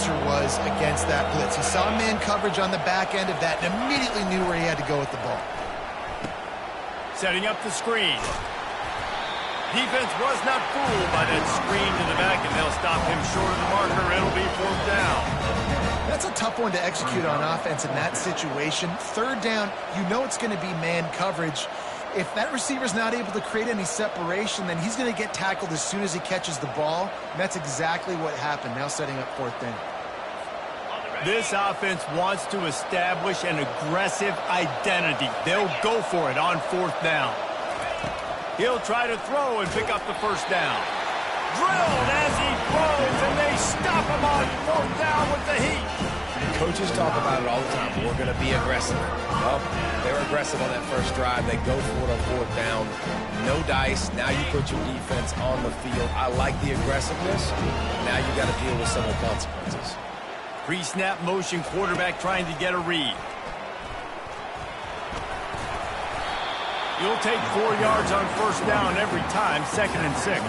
answer was against that blitz. He saw man coverage on the back end of that and immediately knew where he had to go with the ball. Setting up the screen. Defense was not fooled by that screen to the back, and they'll stop him short of the marker. It'll be 4th down. That's a tough one to execute on offense in that situation. 3rd down, you know it's going to be man coverage. If that receiver's not able to create any separation, then he's going to get tackled as soon as he catches the ball. And that's exactly what happened. Now setting up 4th down. This offense wants to establish an aggressive identity. They'll go for it on 4th down. He'll try to throw and pick up the 1st down. Drilled as he throws, and they stop him on 4th down with the heat. Coaches talk about it all the time. We're going to be aggressive. Well, they're aggressive on that first drive. They go for it on 4th down. No dice. Now you put your defense on the field. I like the aggressiveness. Now you got to deal with some of the consequences. Pre-snap motion, quarterback trying to get a read. You'll take 4 yards on 1st down every time, 2nd and 6.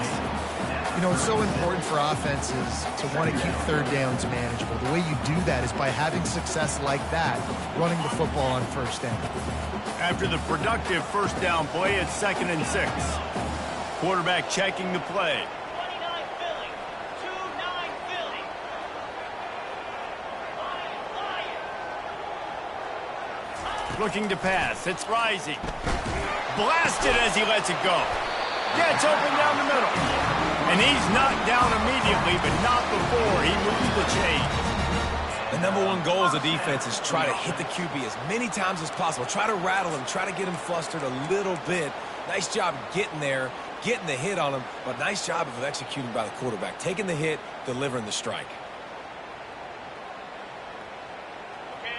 You know, it's so important for offenses to want to keep 3rd downs manageable. The way you do that is by having success like that, running the football on 1st down. After the productive 1st down play, it's 2nd and 6. Quarterback checking the play. Looking to pass. It's Rising. Blasted as he lets it go. Gets open down the middle. And he's knocked down immediately, but not before he moves the chains. The #1 goal as a defense is try to hit the QB as many times as possible. Try to rattle him. Try to get him flustered a little bit. Nice job getting there, getting the hit on him, but nice job of executing by the quarterback. Taking the hit, delivering the strike.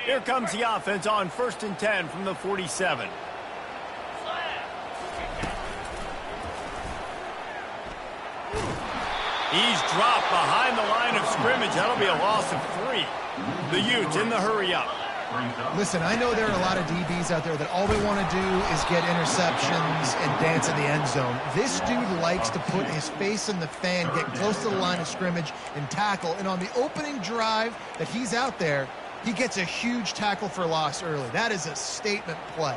Here comes the offense on 1st and 10 from the 47. He's dropped behind the line of scrimmage. That'll be a loss of 3. The Utes in the hurry-up. Listen, I know there are a lot of DBs out there that all they want to do is get interceptions and dance in the end zone. This dude likes to put his face in the fan, get close to the line of scrimmage, and tackle. And on the opening drive that he's out there, he gets a huge tackle for loss early. That is a statement play.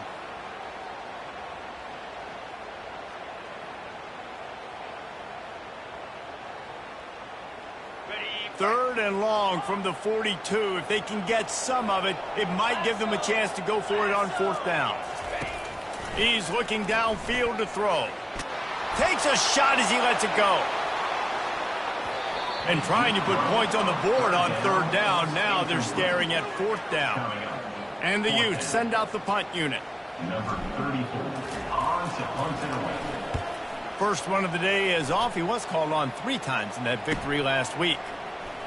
Third and long from the 42. If they can get some of it, it might give them a chance to go for it on 4th down. He's looking downfield to throw. Takes a shot as he lets it go. And trying to put points on the board on 3rd down. Now they're staring at 4th down. And the Utes send out the punt unit. Number 34, on to punt it away. First one of the day is off. He was called on 3 times in that victory last week.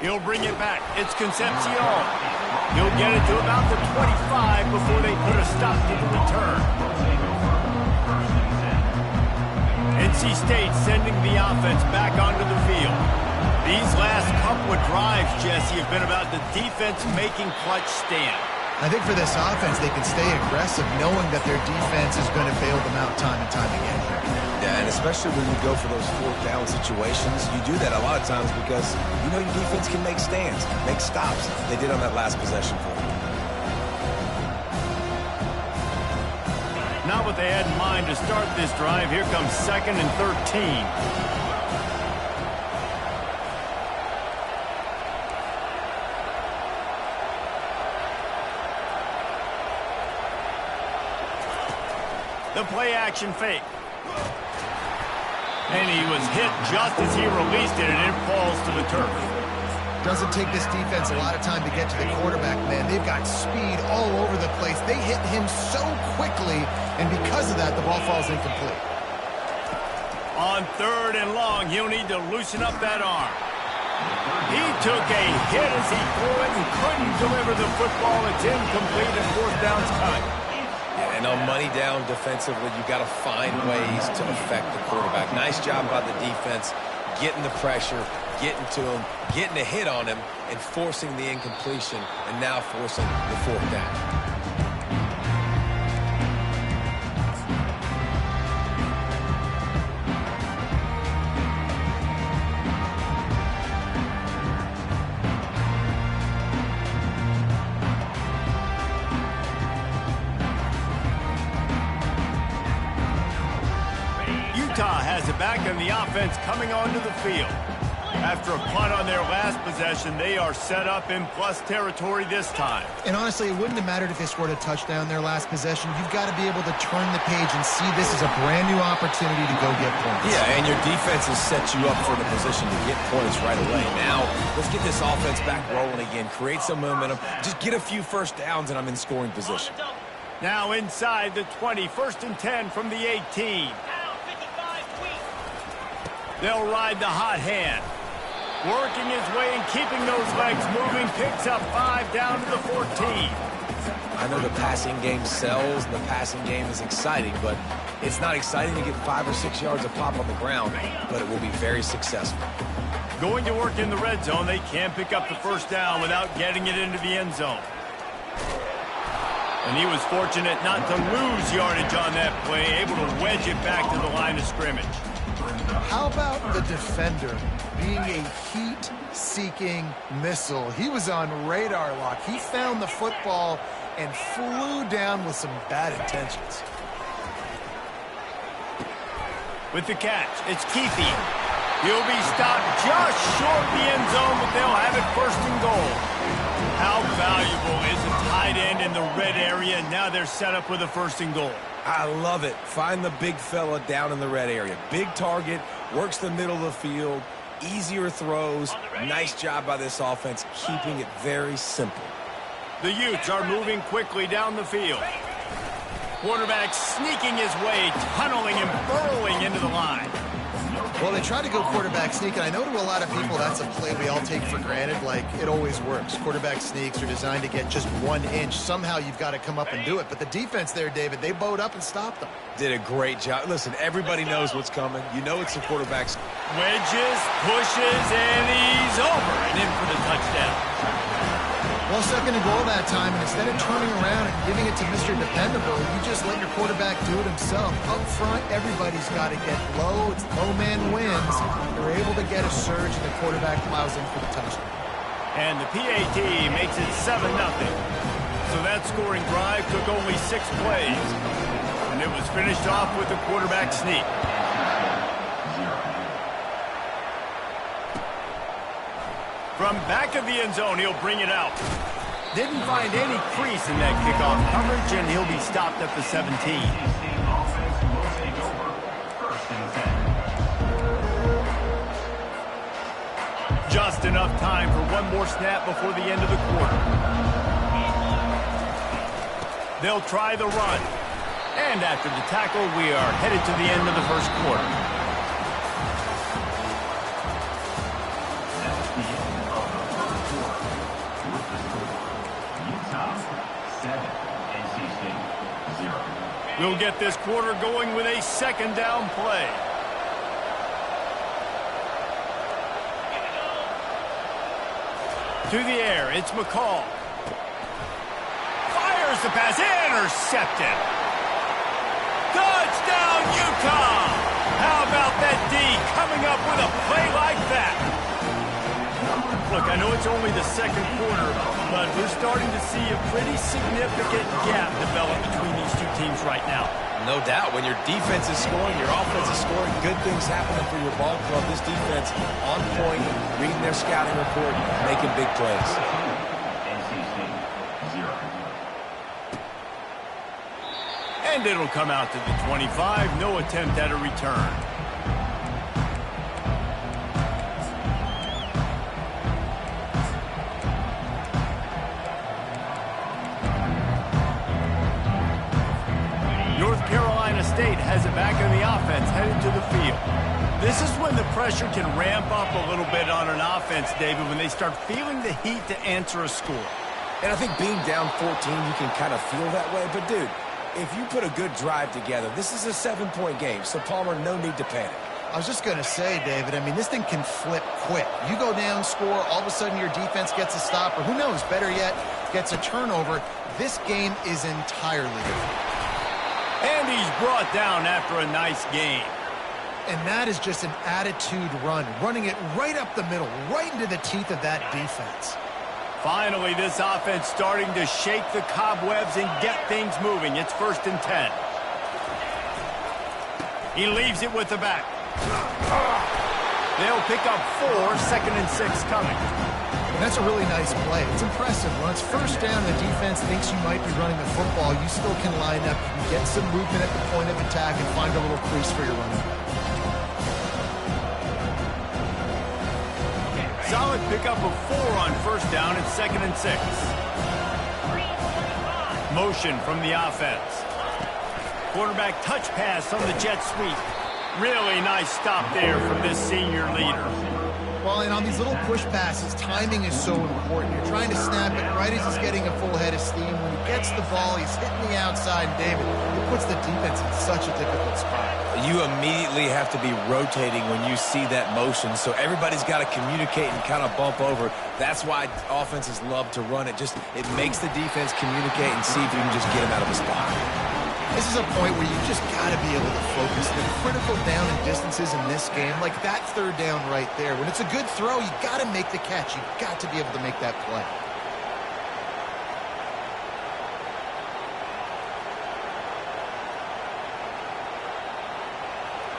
He'll bring it back. It's Concepcion. He'll get it to about the 25 before they put a stop to the return. NC State sending the offense back onto the field. These last couple of drives, Jesse, have been about the defense making clutch stand. I think for this offense, they can stay aggressive knowing that their defense is going to bail them out time and time again. Yeah, and especially when you go for those 4th down situations, you do that a lot of times because you know your defense can make stands, make stops. They did on that last possession for them. Not what they had in mind to start this drive. Here comes 2nd and 13. The play-action fake. And he was hit just as he released it, and it falls to the turf. Doesn't take this defense a lot of time to get to the quarterback, man. They've got speed all over the place. They hit him so quickly, and because of that, the ball falls incomplete. On 3rd and long, he'll need to loosen up that arm. He took a hit as he threw it and couldn't deliver the football. It's incomplete, and 4th down's cut. Yeah, and on money down defensively, you got to find ways to affect the quarterback. Nice job by the defense, getting the pressure, getting to him, getting a hit on him, and forcing the incompletion, and now forcing the 4th down. has it back and the offense coming onto the field. After a punt on their last possession, they are set up in plus territory this time. And honestly, it wouldn't have mattered if they scored a touchdown their last possession. You've got to be able to turn the page and see this as a brand new opportunity to go get points. Yeah, and your defense has set you up for the position to get points right away. Now, let's get this offense back rolling again, create some momentum, just get a few first downs, and I'm in scoring position. Now inside the 20, 1st and 10 from the 18. They'll ride the hot hand. Working his way and keeping those legs moving, picks up 5 down to the 14. I know the passing game sells, and the passing game is exciting, but it's not exciting to get 5 or 6 yards of pop on the ground, but it will be very successful. Going to work in the red zone, they can't pick up the first down without getting it into the end zone. And he was fortunate not to lose yardage on that play, able to wedge it back to the line of scrimmage. How about the defender being a heat-seeking missile? He was on radar lock. He found the football and flew down with some bad intentions. With the catch, it's Keefe. He'll be stopped just short of the end zone, but they'll have it 1st and goal. How valuable is a tight end in the red area? Now they're set up with a 1st and goal. I love it. Find the big fella down in the red area. Big target, works the middle of the field, easier throws. Nice job by this offense, keeping it very simple. The Utes are moving quickly down the field. Quarterback sneaking his way, tunneling and burrowing into the line. Well, they try to go quarterback sneak, and I know to a lot of people that's a play we all take for granted, like it always works. Quarterback sneaks are designed to get just 1 inch. Somehow you've got to come up and do it. But the defense there, David, they bowed up and stopped them. Did a great job. Listen, everybody knows what's coming. You know it's the quarterback's. Wedges, pushes, and he's over and in for the touchdown. Well, 2nd and goal that time, and instead of turning around and giving it to Mr. Dependable, you just let your quarterback do it himself. Up front, everybody's got to get low. It's low man wins. They're able to get a surge, and the quarterback plows in for the touchdown. And the PAT makes it 7-0. So that scoring drive took only 6 plays. And it was finished off with a quarterback sneak. From back of the end zone, he'll bring it out. Didn't find any crease in that kickoff coverage, and he'll be stopped at the 17. Just enough time for one more snap before the end of the quarter. They'll try the run. And after the tackle, we are headed to the end of the 1st quarter. We'll get this quarter going with a 2nd down play. To the air, it's McCall. Fires the pass, intercepted. Touchdown, Utah! How about that D coming up with a play like that? Look, I know it's only the 2nd quarter, but we're starting to see a pretty significant gap develop between these two teams right now. No doubt. When your defense is scoring, your offense is scoring, good things happening for your ball club. This defense on point, reading their scouting report, making big plays. And it'll come out to the 25. No attempt at a return. North Carolina State has it back in the offense, headed to the field. This is when the pressure can ramp up a little bit on an offense, David, when they start feeling the heat to answer a score. And I think being down 14, you can kind of feel that way. But, dude, if you put a good drive together, this is a 7-point game. So, Palmer, no need to panic. I was just going to say, David, I mean, this thing can flip quick. You go down, score, all of a sudden your defense gets a stop, or who knows, better yet, gets a turnover. This game is entirely different. And he's brought down after a nice game. And that is just an attitude run, running it right up the middle, right into the teeth of that defense. Finally, this offense starting to shake the cobwebs and get things moving. It's 1st and 10. He leaves it with the back. They'll pick up 4, 2nd and 6 coming. And that's a really nice play. It's impressive. When it's first down and the defense thinks you might be running the football, you still can line up. You can get some movement at the point of attack and find a little crease for your running. Solid pickup of 4 on first down and 2nd and 6. Motion from the offense. Quarterback touch pass on the jet sweep. Really nice stop there from this senior leader. Well, and on these little push passes, timing is so important. You're trying to snap it right as he's getting a full head of steam. When he gets the ball, he's hitting the outside, and David, it puts the defense in such a difficult spot. You immediately have to be rotating when you see that motion, so everybody's got to communicate and kind of bump over. That's why offenses love to run it. It makes the defense communicate and see if you can just get him out of a spot. This is a point where you just got to be able to focus. The critical down and distances in this game, like that third down right there. When it's a good throw, you got to make the catch. You got to be able to make that play.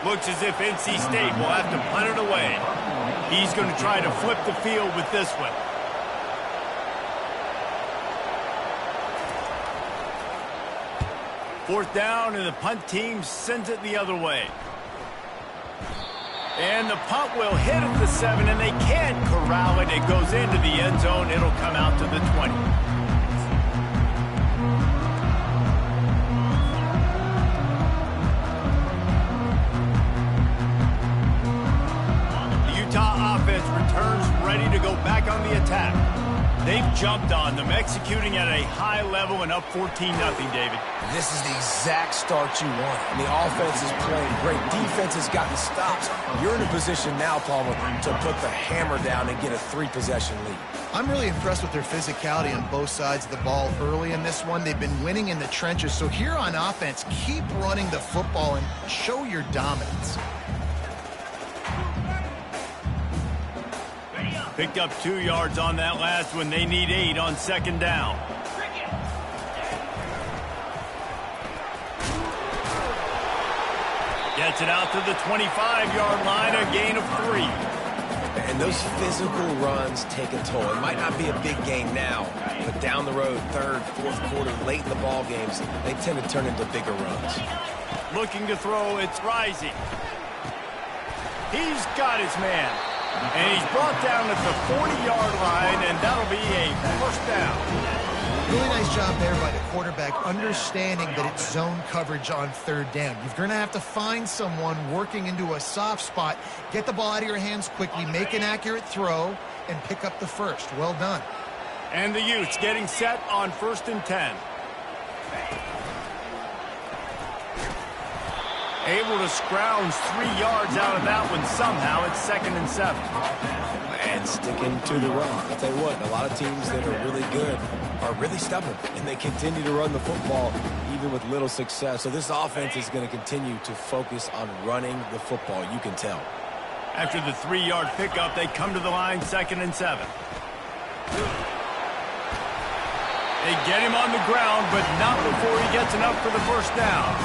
Looks as if NC State will have to punt it away. He's going to try to flip the field with this one. Fourth down, and the punt team sends it the other way. And the punt will hit at the 7, and they can't corral it. It goes into the end zone. It'll come out to the 20. The Utah offense returns ready to go back on the attack. They've jumped on them, executing at a high level and up 14-0, David. This is the exact start you want. And the offense is playing great. Defense has gotten stops. You're in a position now, Palmer, to put the hammer down and get a 3-possession lead. I'm really impressed with their physicality on both sides of the ball early in this one. They've been winning in the trenches. So here on offense, keep running the football and show your dominance. Picked up 2 yards on that last one. They need 8 on 2nd down. Gets it out to the 25-yard line, a gain of 3. And those physical runs take a toll. It might not be a big game now, but down the road, 3rd, 4th quarter, late in the ball games, they tend to turn into bigger runs. Looking to throw, it's Rising. He's got his man. And he's brought down at the 40-yard line, and that'll be a first down. Really nice job there by the quarterback, understanding that it's zone coverage on 3rd down. You're going to have to find someone working into a soft spot, get the ball out of your hands quickly, make an accurate throw, and pick up the first. Well done. And the Utes getting set on 1st and 10. Able to scrounge 3 yards out of that one somehow. It's 2nd and 7. And sticking to the run. I'll tell you what, a lot of teams that are really good are really stubborn, and they continue to run the football even with little success. So this offense is going to continue to focus on running the football. You can tell. After the 3-yard pickup, they come to the line, 2nd and 7. They get him on the ground, but not before he gets enough for the first down.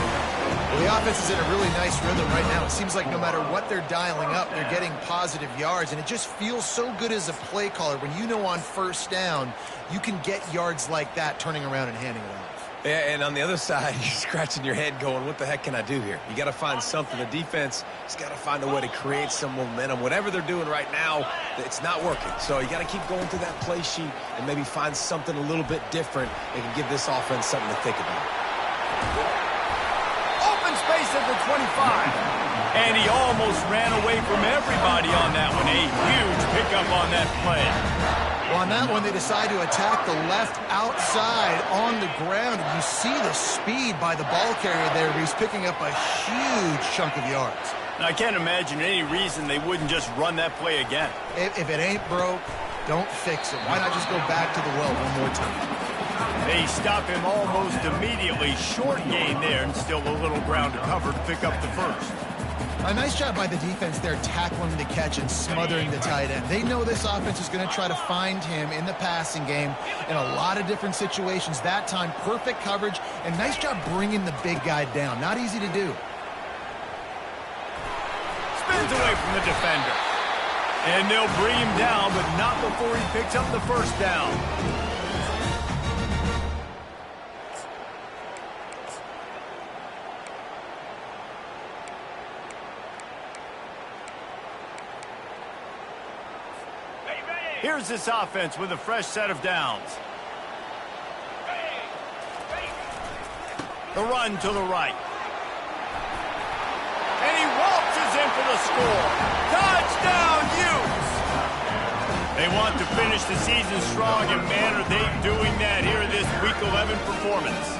Well, the offense is in a really nice rhythm right now. It seems like no matter what they're dialing up, they're getting positive yards, and it just feels so good as a play caller when you know on 1st down you can get yards like that turning around and handing it off. Yeah, and on the other side, you're scratching your head going, what the heck can I do here? You got to find something. The defense has got to find a way to create some momentum. Whatever they're doing right now, it's not working. So you got to keep going through that play sheet and maybe find something a little bit different that can give this offense something to think about. Open space at the 25. And he almost ran away from everybody on that one. A huge pickup on that play. Well, on that one, they decide to attack the left outside on the ground. And you see the speed by the ball carrier there. He's picking up a huge chunk of yards. Now, I can't imagine any reason they wouldn't just run that play again. If it ain't broke, don't fix it. Why not just go back to the well one more time? They stop him almost immediately. Short gain there, and still a little ground to cover to pick up the first. A nice job by the defense there, tackling the catch and smothering the tight end. They know this offense is going to try to find him in the passing game in a lot of different situations. That time, perfect coverage, and nice job bringing the big guy down. Not easy to do. Stays away from the defender. And they'll bring him down, but not before he picks up the first down. Here's this offense with a fresh set of downs. The run to the right. And he waltzes in for the score. Touchdown, Utes! They want to finish the season strong, and man, are they doing that here in this Week 11 performance.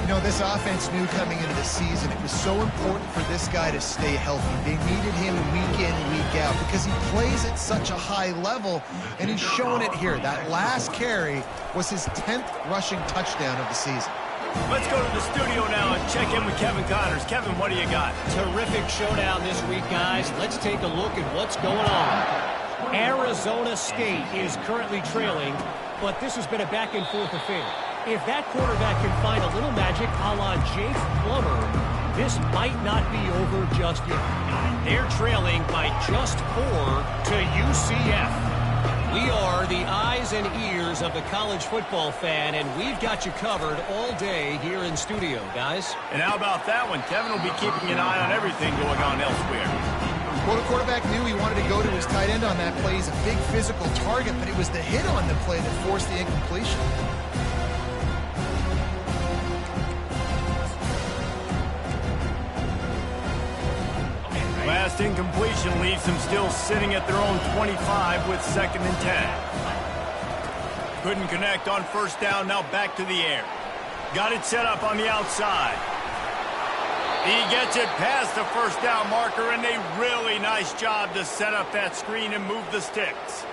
You know, this offense knew coming into the season it was so important for this guy to stay healthy. They needed him week in, week out because he plays at such a high level, and he's showing it here. That last carry was his 10th rushing touchdown of the season. Let's go to the studio now and check in with Kevin Connors. Kevin, what do you got? Terrific showdown this week, guys. Let's take a look at what's going on. Arizona State is currently trailing, but this has been a back-and-forth affair. If that quarterback can find a little magic a la Jake Plummer, this might not be over just yet. They're trailing by just 4 to UCF. We are the eyes and ears of the college football fan, and we've got you covered all day here in studio, guys. And how about that one? Kevin will be keeping an eye on everything going on elsewhere. Well, the quarterback knew he wanted to go to his tight end on that play. He's a big physical target, but it was the hit on the play that forced the incompletion. Last incompletion leaves them still sitting at their own 25 with 2nd and 10. Couldn't connect on first down, now back to the air. Got it set up on the outside. He gets it past the first down marker, and a really nice job to set up that screen and move the sticks.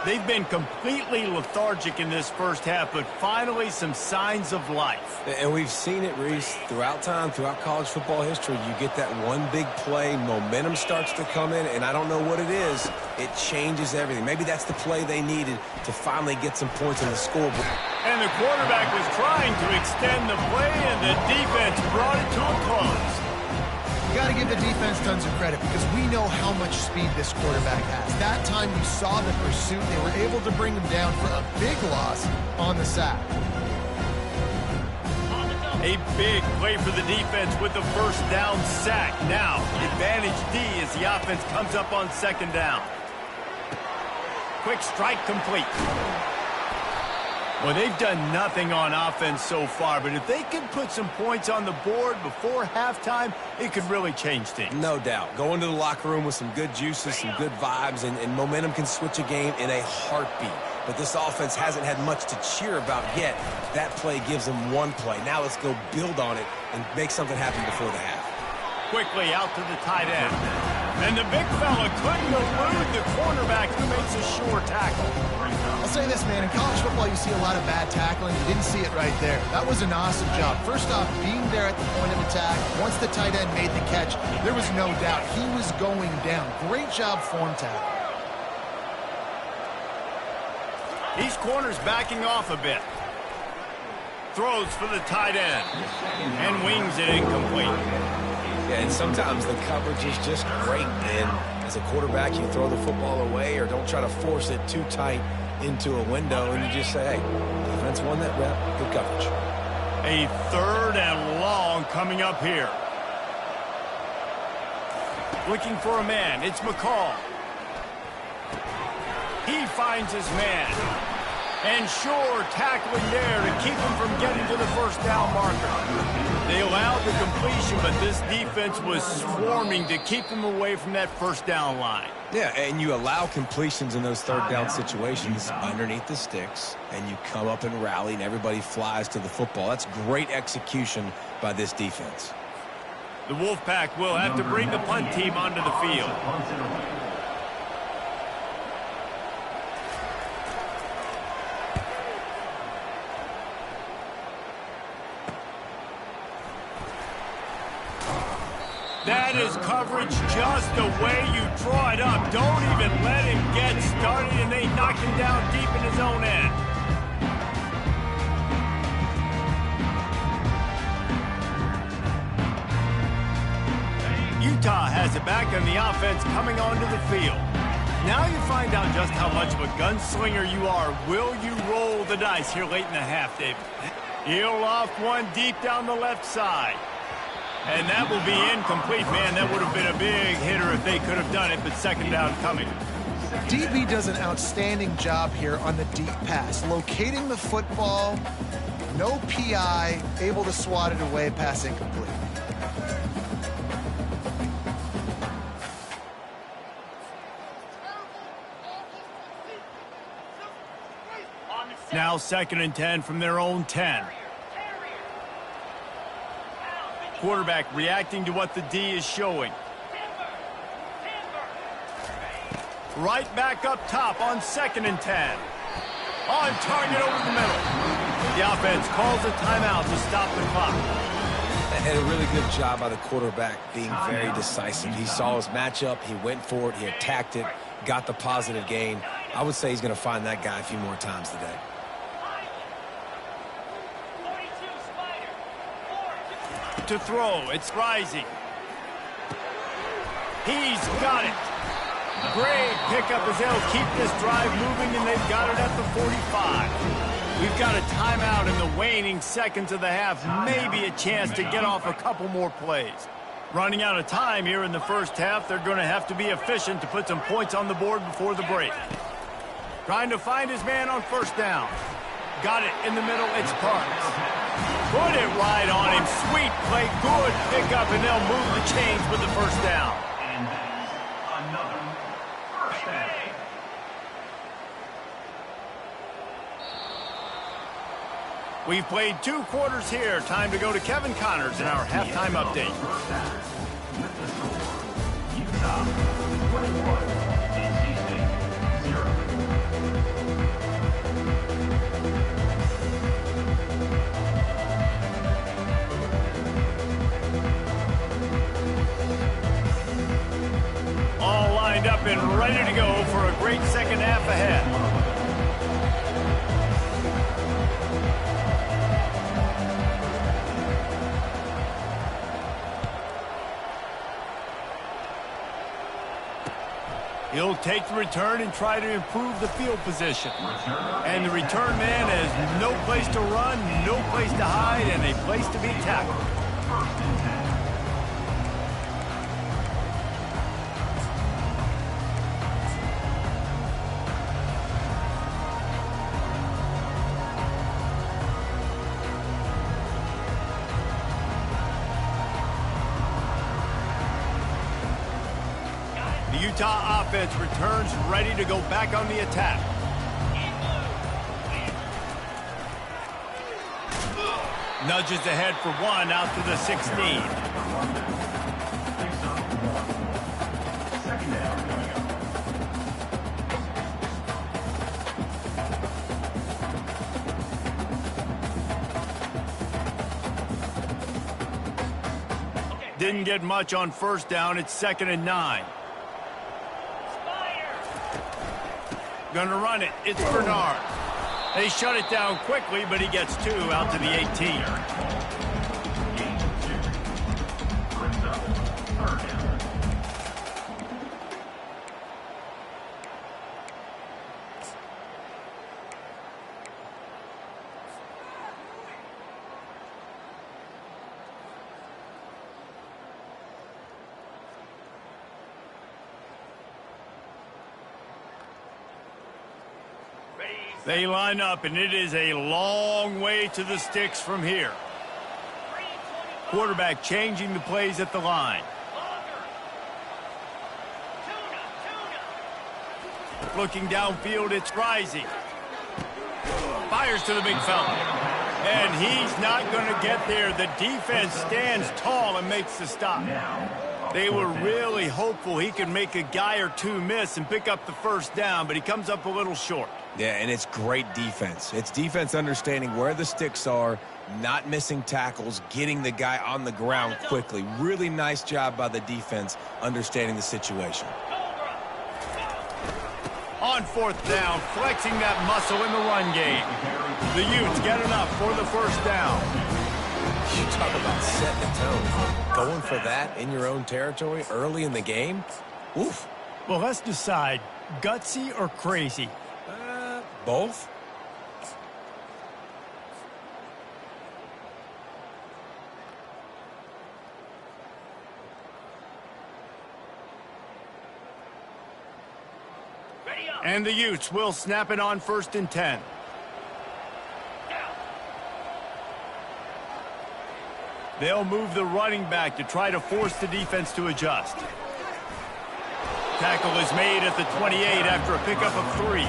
They've been completely lethargic in this first half, but finally some signs of life. And we've seen it, Reese, throughout time, throughout college football history. You get that one big play, momentum starts to come in, and I don't know what it is. It changes everything. Maybe that's the play they needed to finally get some points on the scoreboard. And the quarterback was trying to extend the play, and the defense brought it to a close. You got to give the defense tons of credit because we know how much speed this quarterback has. That time you saw the pursuit. They were able to bring him down for a big loss on the sack. A big play for the defense with the first down sack. Now, advantage D as the offense comes up on 2nd down. Quick strike complete. Well, they've done nothing on offense so far, but if they can put some points on the board before halftime, it could really change things. No doubt. Go into the locker room with some good juices, some good vibes, and momentum can switch a game in a heartbeat. But this offense hasn't had much to cheer about yet. That play gives them one play. Now let's go build on it and make something happen before the half. Quickly out to the tight end. And the big fella couldn't elude the cornerback who makes a sure tackle. I'll say this, man. In college football, you see a lot of bad tackling. You didn't see it right there. That was an awesome job. First off, being there at the point of attack. Once the tight end made the catch, there was no doubt he was going down. Great job form tackle. These corners backing off a bit. Throws for the tight end. And wings it incomplete. Yeah, and sometimes the coverage is just great, and as a quarterback, you throw the football away or don't try to force it too tight into a window, and you just say, hey, defense won that rep, good coverage. A 3rd and long coming up here. Looking for a man, it's McCall. He finds his man. And sure, tackling there to keep him from getting to the first down marker. They allowed the completion, but this defense was swarming to keep them away from that first down line. Yeah, and you allow completions in those 3rd down situations underneath the sticks, and you come up and rally, and everybody flies to the football. That's great execution by this defense. The Wolfpack will have to bring the punt team onto the field. That is coverage just the way you draw it up. Don't even let him get started, and they knock him down deep in his own end. Utah has pass it back, and the offense coming onto the field. Now you find out just how much of a gunslinger you are. Will you roll the dice here late in the half, David? He'll loft one deep down the left side. And that will be incomplete, man. That would have been a big hitter if they could have done it, but second down coming. DB does an outstanding job here on the deep pass. Locating the football, no PI, able to swat it away, pass incomplete. Now 2nd and 10 from their own 10. Quarterback reacting to what the D is showing. Right back up top on 2nd and 10. On target over the middle. The offense calls a timeout to stop the clock. And a really good job by the quarterback being very decisive. He saw his matchup, he went for it, he attacked it, got the positive gain. I would say he's going to find that guy a few more times today. To throw, it's rising. He's got it. Great pickup as they'll keep this drive moving, and they've got it at the 45. We've got a timeout in the waning seconds of the half, maybe a chance to get off a couple more plays. Running out of time here in the first half, they're going to have to be efficient to put some points on the board before the break. Trying to find his man on 1st down. Got it in the middle, it's Parks. Put it right on him. Sweet play, good pickup, and they'll move the chains with the 1st down. And that's another first down. We've played 2 quarters here. Time to go to Kevin Connors in our halftime update. With the score, Utah 21, NC State 0. All lined up and ready to go for a great second half ahead. He'll take the return and try to improve the field position. And the return man has no place to run, no place to hide, and a place to be tackled. The Utah offense returns ready to go back on the attack. Nudges ahead for one out to the 16. Second down coming up. Didn't get much on 1st down. It's 2nd and 9. Gonna run it. It's Bernard. They shut it down quickly, but he gets 2 out to the 18. Game 2. Brings up 3rd down. They line up, and it is a long way to the sticks from here. Quarterback changing the plays at the line. Looking downfield, it's rising. Fires to the big fella. And he's not going to get there. The defense stands tall and makes the stop. They were really hopeful he could make a guy or 2 miss and pick up the 1st down, but he comes up a little short. Yeah, and it's great defense. It's defense understanding where the sticks are, not missing tackles, getting the guy on the ground quickly. Really nice job by the defense understanding the situation. On 4th down, flexing that muscle in the run game. The Utes get enough for the 1st down. You talk about setting the tone. Going for that in your own territory early in the game? Oof. Well, let's decide, gutsy or crazy? Both? And the Utes will snap it on 1st and 10. They'll move the running back to try to force the defense to adjust. Tackle is made at the 28 after a pickup of 3.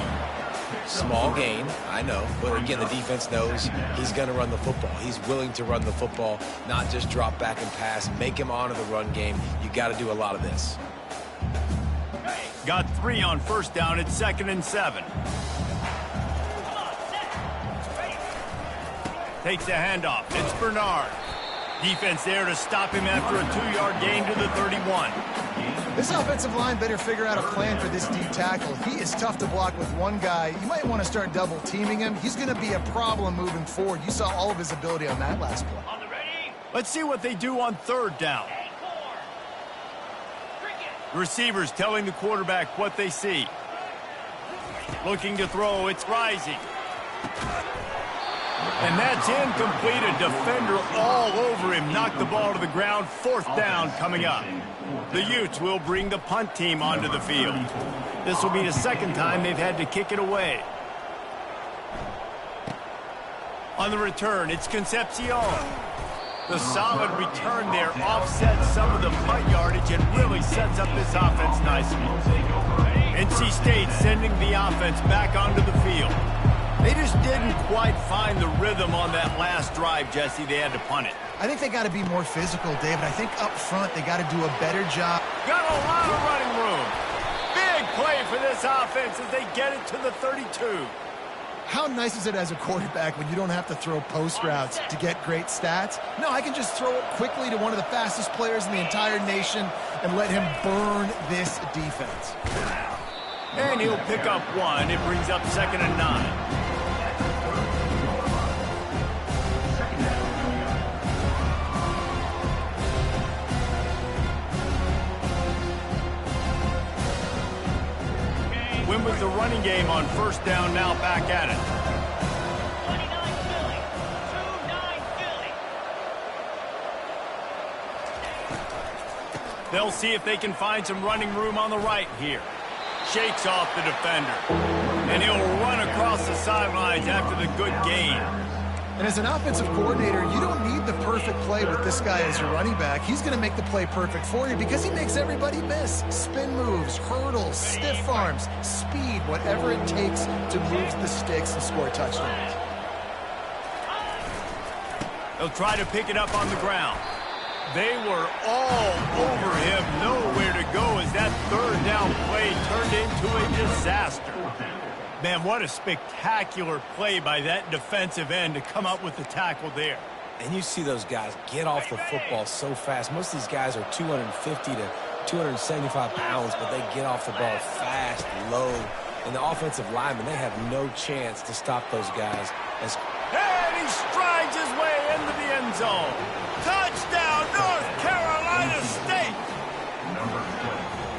Small gain, I know. But again, the defense knows he's going to run the football. He's willing to run the football, not just drop back and pass. Make him honor the run game. You got to do a lot of this. Got 3 on 1st down. It's 2nd and 7. Takes a handoff. It's Bernard. Defense there to stop him after a 2-yard gain to the 31. This offensive line better figure out a plan for this D tackle. He is tough to block with one guy. You might want to start double teaming him. He's going to be a problem moving forward. You saw all of his ability on that last play. Let's see what they do on 3rd down. Receivers telling the quarterback what they see. Looking to throw, it's Rising. And that's incomplete. A defender all over him. Knocked the ball to the ground. 4th down coming up. The Utes will bring the punt team onto the field. This will be the 2nd time they've had to kick it away. On the return, it's Concepcion. The solid return there offsets some of the punt yardage and really sets up this offense nicely. NC State sending the offense back onto the field. They just didn't quite find the rhythm on that last drive, Jesse. They had to punt it. I think they got to be more physical, David. I think up front they got to do a better job. Got a lot of running room. Big play for this offense as they get it to the 32. How nice is it as a quarterback when you don't have to throw post routes to get great stats? No, I can just throw it quickly to one of the fastest players in the entire nation and let him burn this defense. And he'll pick up 1. It brings up 2nd and 9. Win with the running game on 1st down, now back at it. 29 Philly. They'll see if they can find some running room on the right here. Shakes off the defender. And he'll run across the sidelines after the good gain. And as an offensive coordinator, you don't need the perfect play with this guy as your running back. He's going to make the play perfect for you because he makes everybody miss. Spin moves, hurdles, stiff arms, speed, whatever it takes to move the sticks and score touchdowns. They'll try to pick it up on the ground. They were all over him, nowhere to go as that 3rd down play turned into a disaster. Man, what a spectacular play by that defensive end to come up with the tackle there. And you see those guys get off the football so fast. Most of these guys are 250 to 275 pounds, but they get off the ball fast, low. And the offensive linemen, they have no chance to stop those guys. And he strides his way into the end zone. Touchdown, North Carolina State!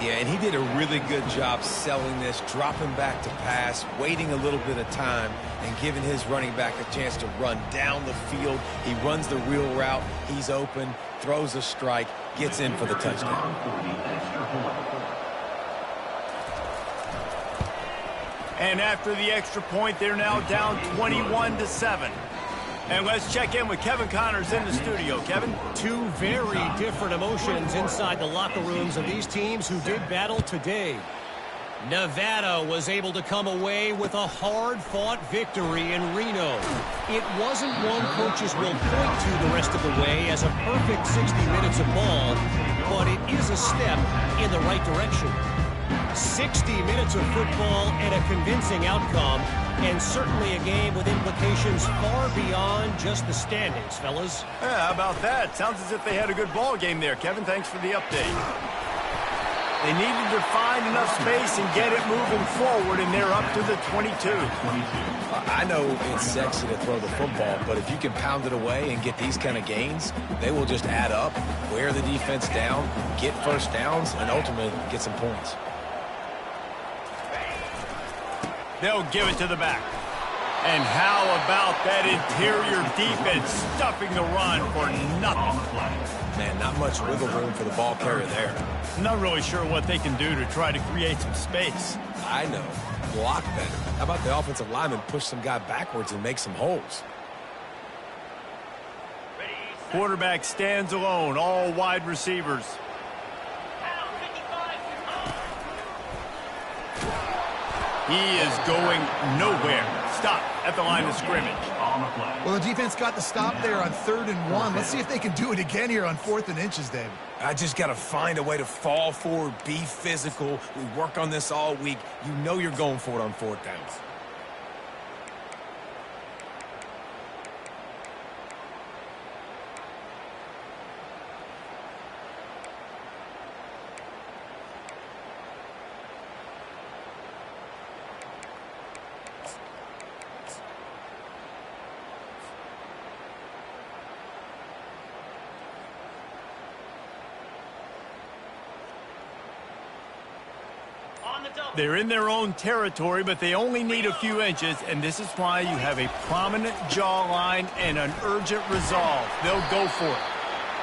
Yeah, and he did a really good job selling this, dropping back to pass, waiting a little bit of time, and giving his running back a chance to run down the field. He runs the real route. He's open, throws a strike, gets in for the touchdown. And after the extra point, they're now down 21-7. And let's check in with Kevin Connors in the studio. Kevin? 2 very different emotions inside the locker rooms of these teams who did battle today. Nevada was able to come away with a hard-fought victory in Reno. It wasn't one coaches will point to the rest of the way as a perfect 60 minutes of ball, but it is a step in the right direction. 60 minutes of football and a convincing outcome, and certainly a game with implications far beyond just the standings, fellas. Yeah, how about that? Sounds as if they had a good ball game there. Kevin, thanks for the update. They needed to find enough space and get it moving forward, and they're up to the 22. I know it's sexy to throw the football, but if you can pound it away and get these kind of gains, they will just add up, wear the defense down, get first downs, and ultimately get some points. They'll give it to the back. And how about that interior defense stuffing the run for nothing? Man, not much wiggle room for the ball carrier there. Not really sure what they can do to try to create some space. I know. Block better. How about the offensive lineman push some guy backwards and make some holes? Quarterback stands alone, all wide receivers. He is going nowhere. Stop at the line of scrimmage. Well, the defense got the stop there on 3rd and 1. Let's see if they can do it again here on 4th and inches, David. I just got to find a way to fall forward, be physical. We work on this all week. You know you're going for it on 4th downs. They're in their own territory, but they only need a few inches, and this is why you have a prominent jawline and an urgent resolve. They'll go for it.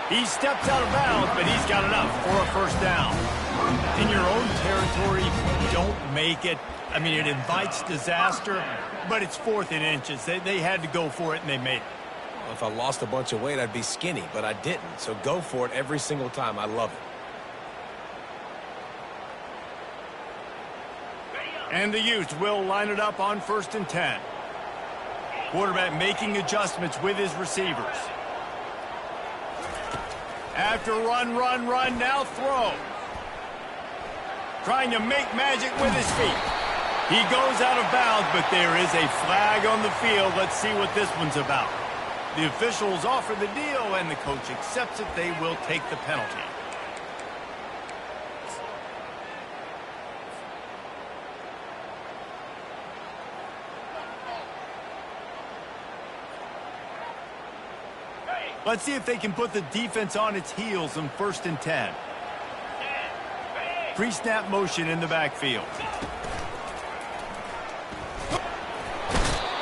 He steps out of bounds, but he's got enough for a first down. In your own territory, don't make it. I mean, it invites disaster, but it's 4th and inches. They had to go for it, and they made it. Well, if I lost a bunch of weight, I'd be skinny, but I didn't. So go for it every single time. I love it. And the Utes will line it up on 1st and 10. Quarterback making adjustments with his receivers. After run, now throw. Trying to make magic with his feet. He goes out of bounds, but there is a flag on the field. Let's see what this one's about. The officials offer the deal, and the coach accepts it. They will take the penalty. Let's see if they can put the defense on its heels on 1st and 10. Pre-snap motion in the backfield.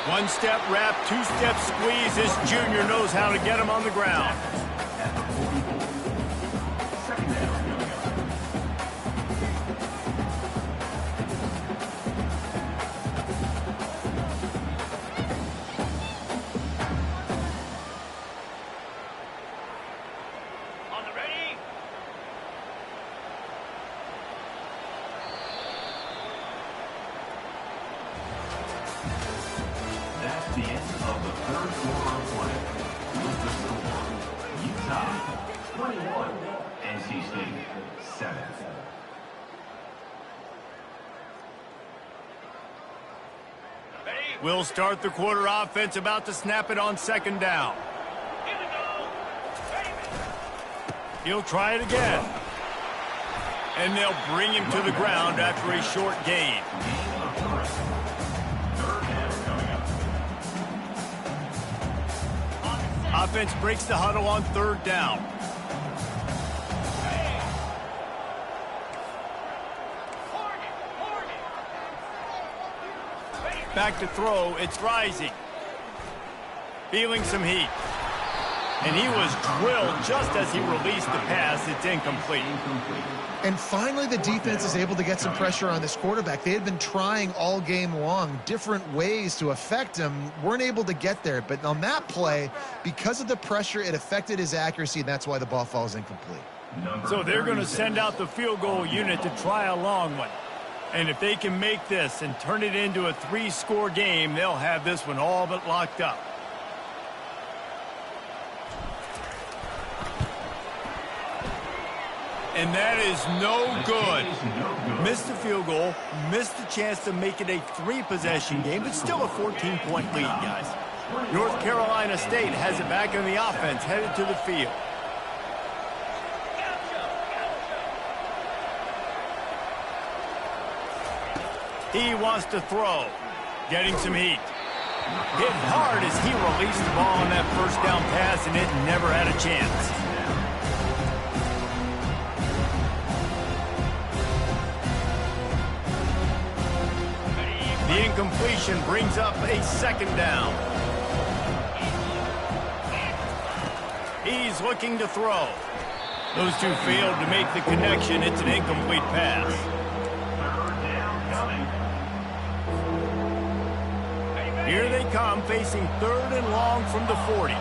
One-step wrap, two-step squeeze. This junior knows how to get him on the ground. That's the end of the 3rd quarter of play. With the score, Utah 21, NC State 7. We'll start the quarter offense, about to snap it on 2nd down. He'll try it again. And they'll bring him to the ground after a short gain. Offense breaks the huddle on 3rd down. Back to throw, it's rising. Feeling some heat. And he was drilled just as he released the pass. It's incomplete. And finally, the defense is able to get some pressure on this quarterback. They had been trying all game long different ways to affect him, weren't able to get there. But on that play, because of the pressure, it affected his accuracy, and that's why the ball falls incomplete. So they're going to send out the field goal unit to try a long one. And if they can make this and turn it into a 3-score game, they'll have this one all but locked up. And that is no good. Missed the field goal, missed the chance to make it a 3-possession game, but still a 14-point lead, guys. North Carolina State has it back in the offense, headed to the field. He wants to throw. Getting some heat. Hit hard as he released the ball on that first down pass, and it never had a chance. The incompletion brings up a second down. He's looking to throw. Those two failed to make the connection. It's an incomplete pass. Here they come, facing 3rd and long from the 40.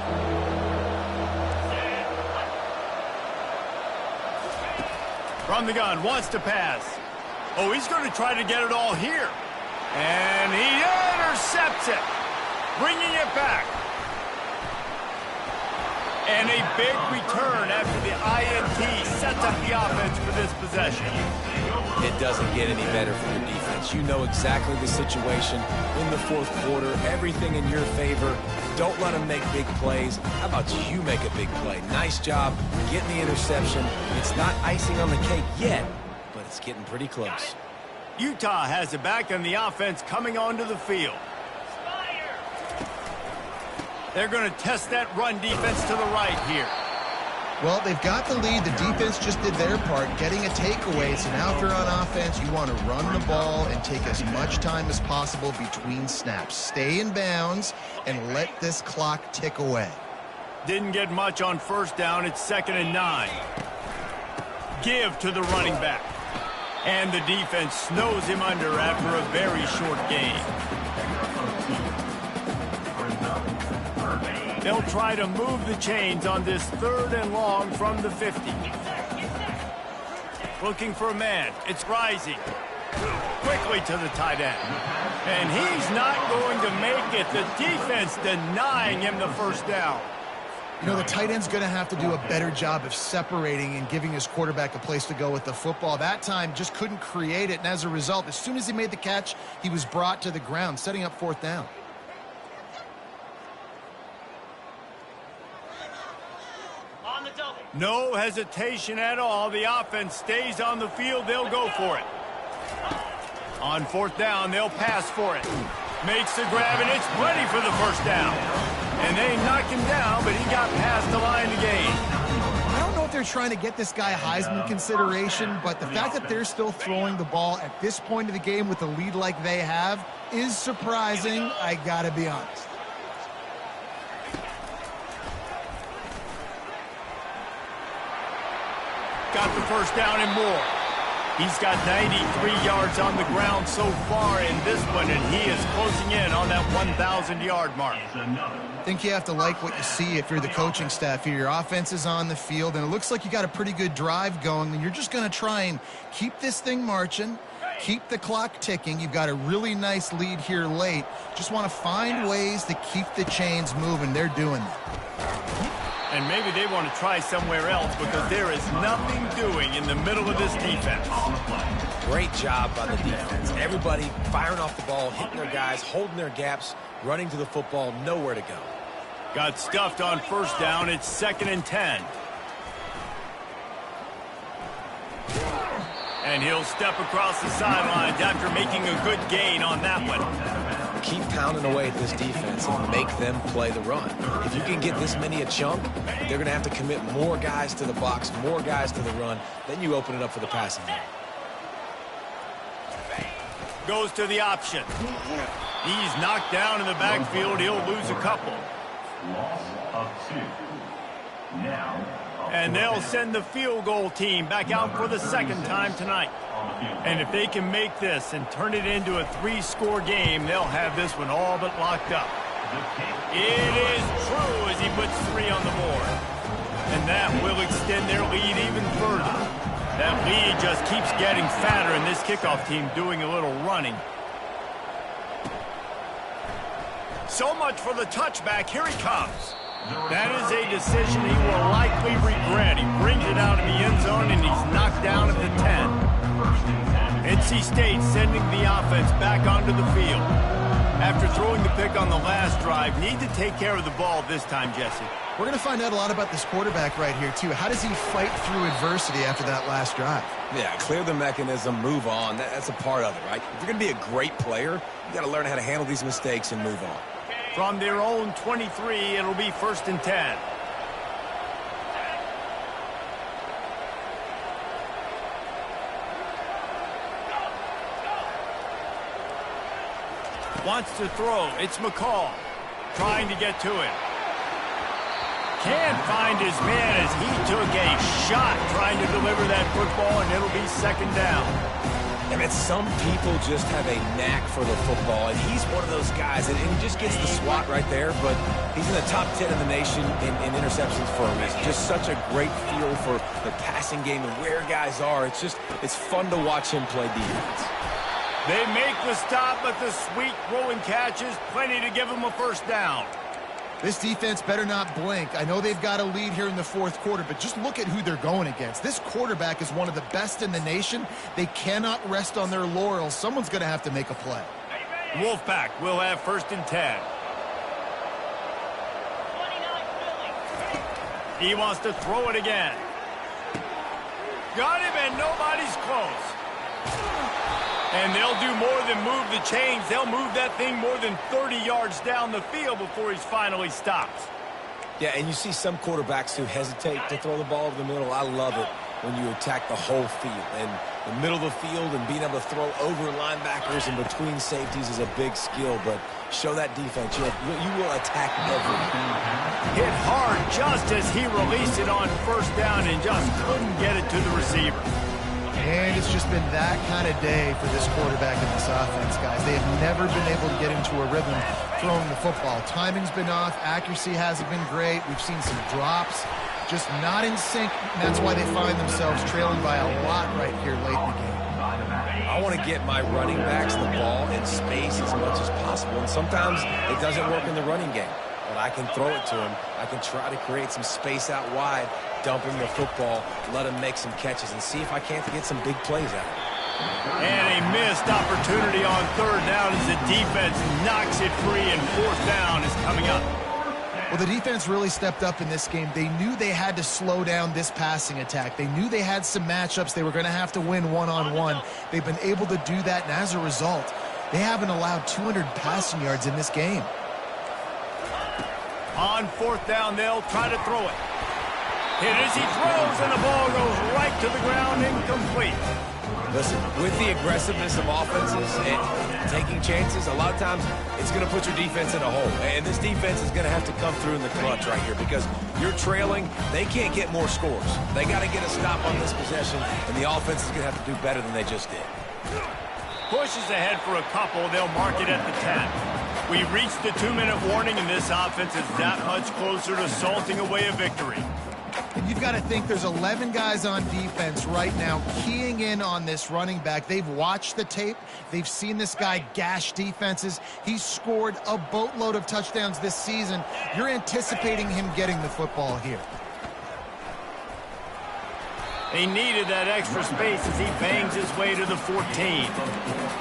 From the gun, wants to pass. Oh, he's going to try to get it all here. And he intercepts it, bringing it back. And a big return after the INT sets up the offense for this possession. It doesn't get any better for your defense. You know exactly the situation in the 4th quarter, everything in your favor. Don't let them make big plays. How about you make a big play? Nice job getting the interception. It's not icing on the cake yet, but it's getting pretty close. Utah has it back on the offense coming onto the field. They're going to test that run defense to the right here. Well, they've got the lead. The defense just did their part, getting a takeaway. So now if you're on offense, you want to run the ball and take as much time as possible between snaps. Stay in bounds and let this clock tick away. Didn't get much on first down. It's 2nd and 9. Give to the running back. And the defense snows him under after a very short gain. They'll try to move the chains on this 3rd and long from the 50. Looking for a man. It's rising. Quickly to the tight end. And he's not going to make it. The defense denying him the first down. You know, the tight end's going to have to do a better job of separating and giving his quarterback a place to go with the football. That time just couldn't create it, and as a result, as soon as he made the catch, he was brought to the ground, setting up 4th down. No hesitation at all. The offense stays on the field. They'll go for it. On 4th down, they'll pass for it. Makes the grab, and it's plenty for the first down. And they knocked him down, but he got past the line to gain. I don't know if they're trying to get this guy Heisman consideration, but the fact that they're still throwing the ball at this point of the game with a lead like they have is surprising, I gotta be honest. Got the first down and more. He's got 93 yards on the ground so far in this one, and he is closing in on that 1,000-yard mark. I think you have to like what you see if you're the coaching staff here. Your offense is on the field, and it looks like you got a pretty good drive going, and you're just going to try and keep this thing marching, keep the clock ticking. You've got a really nice lead here late. Just want to find ways to keep the chains moving. They're doing that. And maybe they want to try somewhere else because there is nothing doing in the middle of this defense. Great job by the defense. Everybody firing off the ball, hitting their guys, holding their gaps, running to the football, nowhere to go. Got stuffed on first down. It's 2nd and 10. And he'll step across the sidelines after making a good gain on that one. Keep pounding away at this defense and make them play the run. If you can get this many a chunk, they're going to have to commit more guys to the box, more guys to the run. Then you open it up for the passing game. Goes to the option. He's knocked down in the backfield. He'll lose a couple. Loss of 2. Now, And they'll send the field goal team back out for the 2nd time tonight. And if they can make this and turn it into a 3-score game, they'll have this one all but locked up. It is true as he puts 3 on the board. And that will extend their lead even further. That lead just keeps getting fatter, and this kickoff team doing a little running. So much for the touchback. Here he comes. That is a decision he will likely regret. He brings it out of the end zone, and he's knocked down at the 10. NC State sending the offense back onto the field. After throwing the pick on the last drive, need to take care of the ball this time, Jesse. We're going to find out a lot about this quarterback right here, too. How does he fight through adversity after that last drive? Yeah, clear the mechanism, move on. That's a part of it, right? If you're going to be a great player, you got to learn how to handle these mistakes and move on. From their own 23, it'll be 1st and 10. Wants to throw. It's McCall. Trying to get to it. Can't find his man as he took a shot trying to deliver that football, and it'll be 2nd down. I mean, some people just have a knack for the football, and he's one of those guys, and he just gets the swat right there, but he's in the top 10 in the nation in interceptions for a reason. Just such a great feel for the passing game and where guys are. It's fun to watch him play defense. They make the stop, but the sweet throwing catches, plenty to give them a 1st down. This defense better not blink. I know they've got a lead here in the 4th quarter, but just look at who they're going against. This quarterback is one of the best in the nation. They cannot rest on their laurels. Someone's going to have to make a play. Wolfpack will have 1st and 10. He wants to throw it again. Got him, and nobody's close. And they'll do more than move the chains. They'll move that thing more than 30 yards down the field before he's finally stopped. Yeah, and you see some quarterbacks who hesitate to throw the ball over the middle. I love it when you attack the whole field. And the middle of the field and being able to throw over linebackers and between safeties is a big skill. But show that defense. You will attack everything. Hit hard just as he released it on 1st down and just couldn't get it to the receiver. And it's just been that kind of day for this quarterback in this offense, guys. They have never been able to get into a rhythm throwing the football. Timing's been off. Accuracy hasn't been great. We've seen some drops. Just not in sync. And that's why they find themselves trailing by a lot right here late in the game. I want to get my running backs the ball in space as much as possible. And sometimes it doesn't work in the running game. But I can throw it to him. I can try to create some space out wide, dump him the football, let him make some catches, and see if I can't get some big plays out of it. And a missed opportunity on 3rd down as the defense knocks it free, and 4th down is coming up. Well, the defense really stepped up in this game. They knew they had to slow down this passing attack. They knew they had some matchups they were going to have to win one-on-one. They've been able to do that, and as a result, they haven't allowed 200 passing yards in this game. On 4th down, they'll try to throw it. Hit as he throws, and the ball goes right to the ground, incomplete. Listen, with the aggressiveness of offenses and taking chances, a lot of times it's going to put your defense in a hole. And this defense is going to have to come through in the clutch right here because you're trailing. They can't get more scores. They got to get a stop on this possession, and the offense is going to have to do better than they just did. Pushes ahead for a couple. They'll mark it at the 10. We've reached the 2-minute warning, and this offense is that much closer to salting away a victory. And you've got to think there's 11 guys on defense right now keying in on this running back. They've watched the tape. They've seen this guy gash defenses. He's scored a boatload of touchdowns this season. You're anticipating him getting the football here. He needed that extra space as he bangs his way to the 14.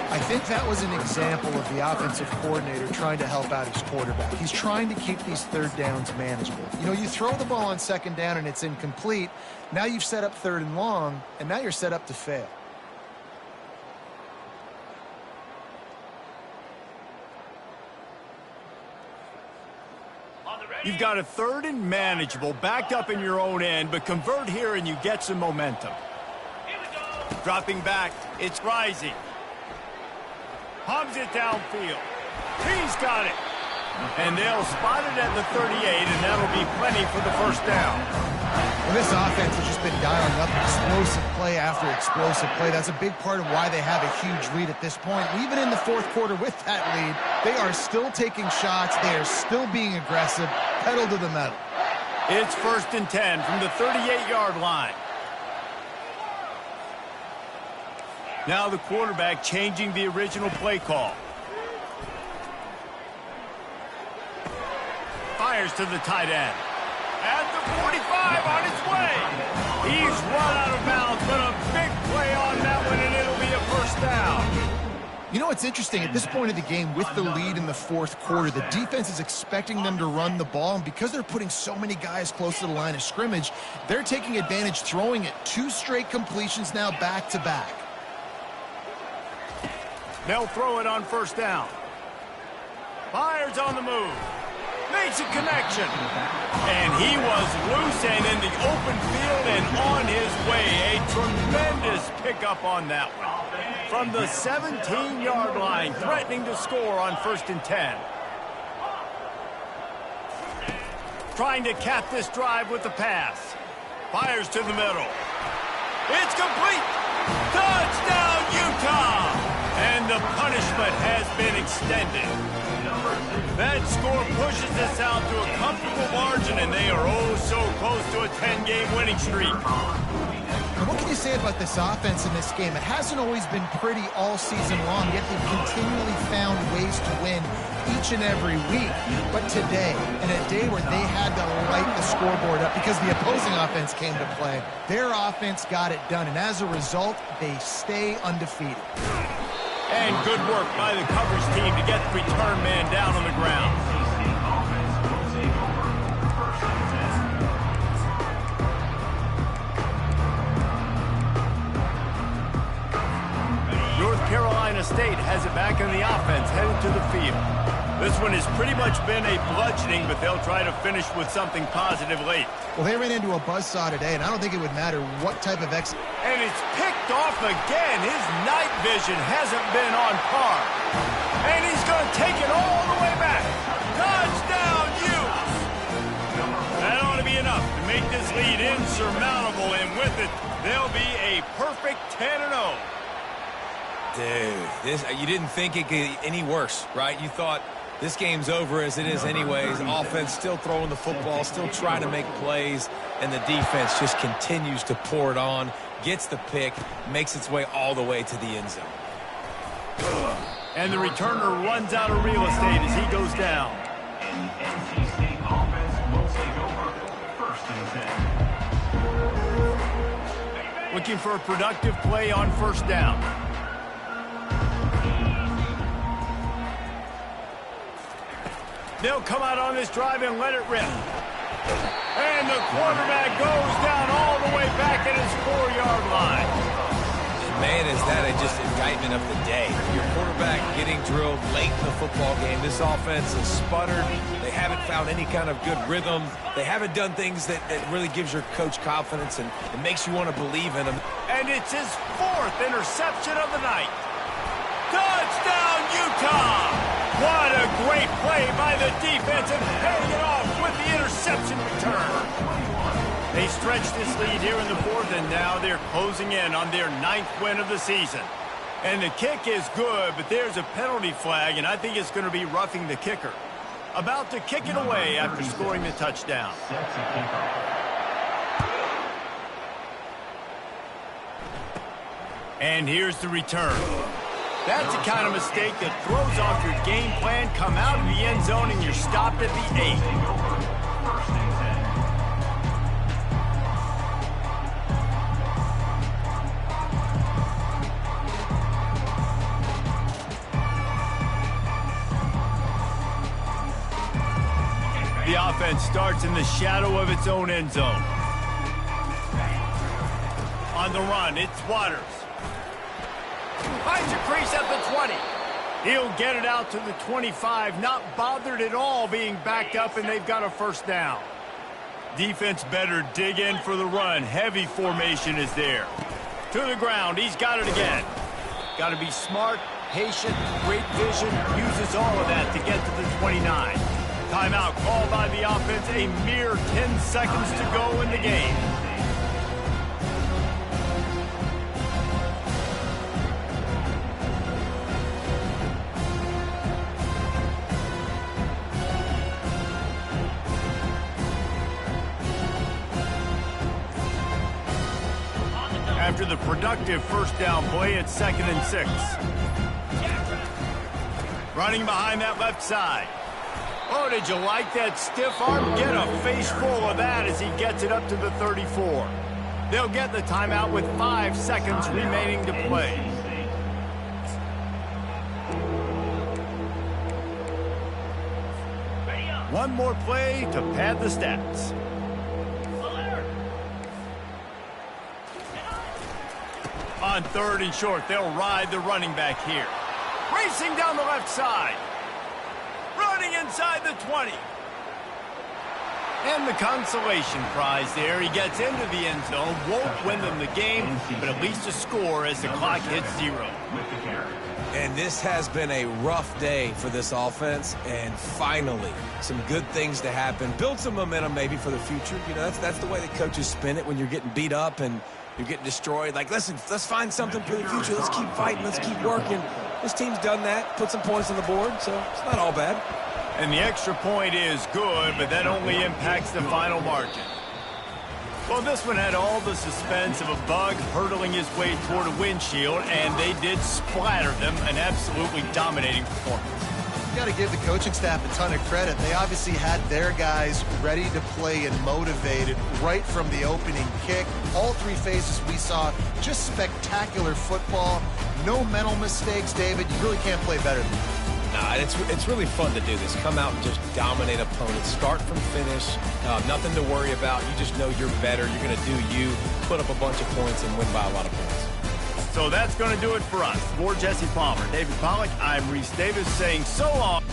I think that was an example of the offensive coordinator trying to help out his quarterback. He's trying to keep these 3rd downs manageable. You know, you throw the ball on 2nd down and it's incomplete. Now you've set up 3rd and long, and now you're set up to fail. You've got a 3rd and manageable, backed up in your own end, but convert here and you get some momentum. Dropping back, it's rising. Hums it downfield. He's got it. And they'll spot it at the 38, and that'll be plenty for the 1st down. Well, this offense has just been dialing up explosive play after explosive play. That's a big part of why they have a huge lead at this point. Even in the 4th quarter with that lead, they are still taking shots. They are still being aggressive. Pedal to the metal. It's 1st and 10 from the 38-yard line. Now the quarterback changing the original play call. Fires to the tight end. At the 45 on its way. He's run out of bounds, but a big play on that one, and it'll be a 1st down. You know, it's interesting. At this point of the game, with the lead in the fourth quarter, the defense is expecting them to run the ball, and because they're putting so many guys close to the line of scrimmage, they're taking advantage, throwing it 2 straight completions now back-to-back. They'll throw it on first down. Fires on the move. Makes a connection. And he was loose and in the open field and on his way. A tremendous pickup on that one. From the 17-yard line, threatening to score on 1st and 10. Trying to cap this drive with the pass. Fires to the middle. It's complete. Touchdown, Utah! And the punishment has been extended. That score pushes us out to a comfortable margin, and they are oh so close to a 10-game winning streak. And what can you say about this offense in this game? It hasn't always been pretty all season long, yet they've continually found ways to win each and every week. But today, in a day where they had to light the scoreboard up because the opposing offense came to play, their offense got it done, and as a result, they stay undefeated. And good work by the coverage team to get the return man down on the ground. North Carolina State has it back in the offense, headed to the field. This one has pretty much been a bludgeoning, but they'll try to finish with something positive late. Well, they ran into a buzzsaw today, and I don't think it would matter what type of And it's picked off again. His night vision hasn't been on par. And he's going to take it all the way back. Touchdown, Utes! That ought to be enough to make this lead insurmountable, and with it, they'll be a perfect 10-0. Dude, you didn't think it could get any worse, right? You thought this game's over as it is anyways. Offense still throwing the football, still trying to make plays, and the defense just continues to pour it on, gets the pick, makes its way all the way to the end zone. And the returner runs out of real estate as he goes down. And the NC State offense will take over 1st and 10. Looking for a productive play on first down. They'll come out on this drive and let it rip. And the quarterback goes down all the way back at his 4-yard line. Man, is that just indictment of the day. Your quarterback getting drilled late in the football game. This offense has sputtered. They haven't found any kind of good rhythm. They haven't done things that really gives your coach confidence and it makes you want to believe in them. And it's his 4th interception of the night. Touchdown, Utah! What a great play by the defense and paying it off with the interception return. They stretch this lead here in the 4th, and now they're closing in on their 9th win of the season. And the kick is good, but there's a penalty flag, and I think it's going to be roughing the kicker. About to kick it away after scoring the touchdown. And here's the return. That's the kind of mistake that throws off your game plan. Come out of the end zone and you're stopped at the 8. The offense starts in the shadow of its own end zone. On the run, it's Waters. Finds a crease at the 20. He'll get it out to the 25, not bothered at all being backed up, and they've got a first down. Defense better dig in for the run. Heavy formation is there. To the ground, he's got it again. Got to be smart, patient, great vision, uses all of that to get to the 29. Timeout called by the offense, a mere 10 seconds to go in the game. After the productive first down play, it's 2nd and 6. Running behind that left side. Oh, did you like that stiff arm? Get a face full of that as he gets it up to the 34. They'll get the timeout with 5 seconds remaining to play. One more play to pad the stats. On 3rd and short, they'll ride the running back here. Racing down the left side. Running inside the 20. And the consolation prize there. He gets into the end zone. Won't win them the game, but at least a score as the clock hits 0. And this has been a rough day for this offense, and finally, some good things to happen. Build some momentum maybe for the future. You know, that's the way the coaches spin it when you're getting beat up and you're getting destroyed. Like, listen, let's find something for the future. Let's keep fighting. Let's keep working. This team's done that, put some points on the board, so it's not all bad. And the extra point is good, but that only impacts the final margin. Well, this one had all the suspense of a bug hurtling his way toward a windshield, and they did splatter them, an absolutely dominating performance. You got to give the coaching staff a ton of credit. They obviously had their guys ready to play and motivated right from the opening kick. All 3 phases we saw, just spectacular football. No mental mistakes, David. You really can't play better than that. Nah, it's really fun to do this. Come out and just dominate opponents. Start from finish. Nothing to worry about. You just know you're better. You're going to do you, put up a bunch of points, and win by a lot of points. So that's going to do it for us. For Jesse Palmer, David Pollack, I'm Reese Davis saying so long.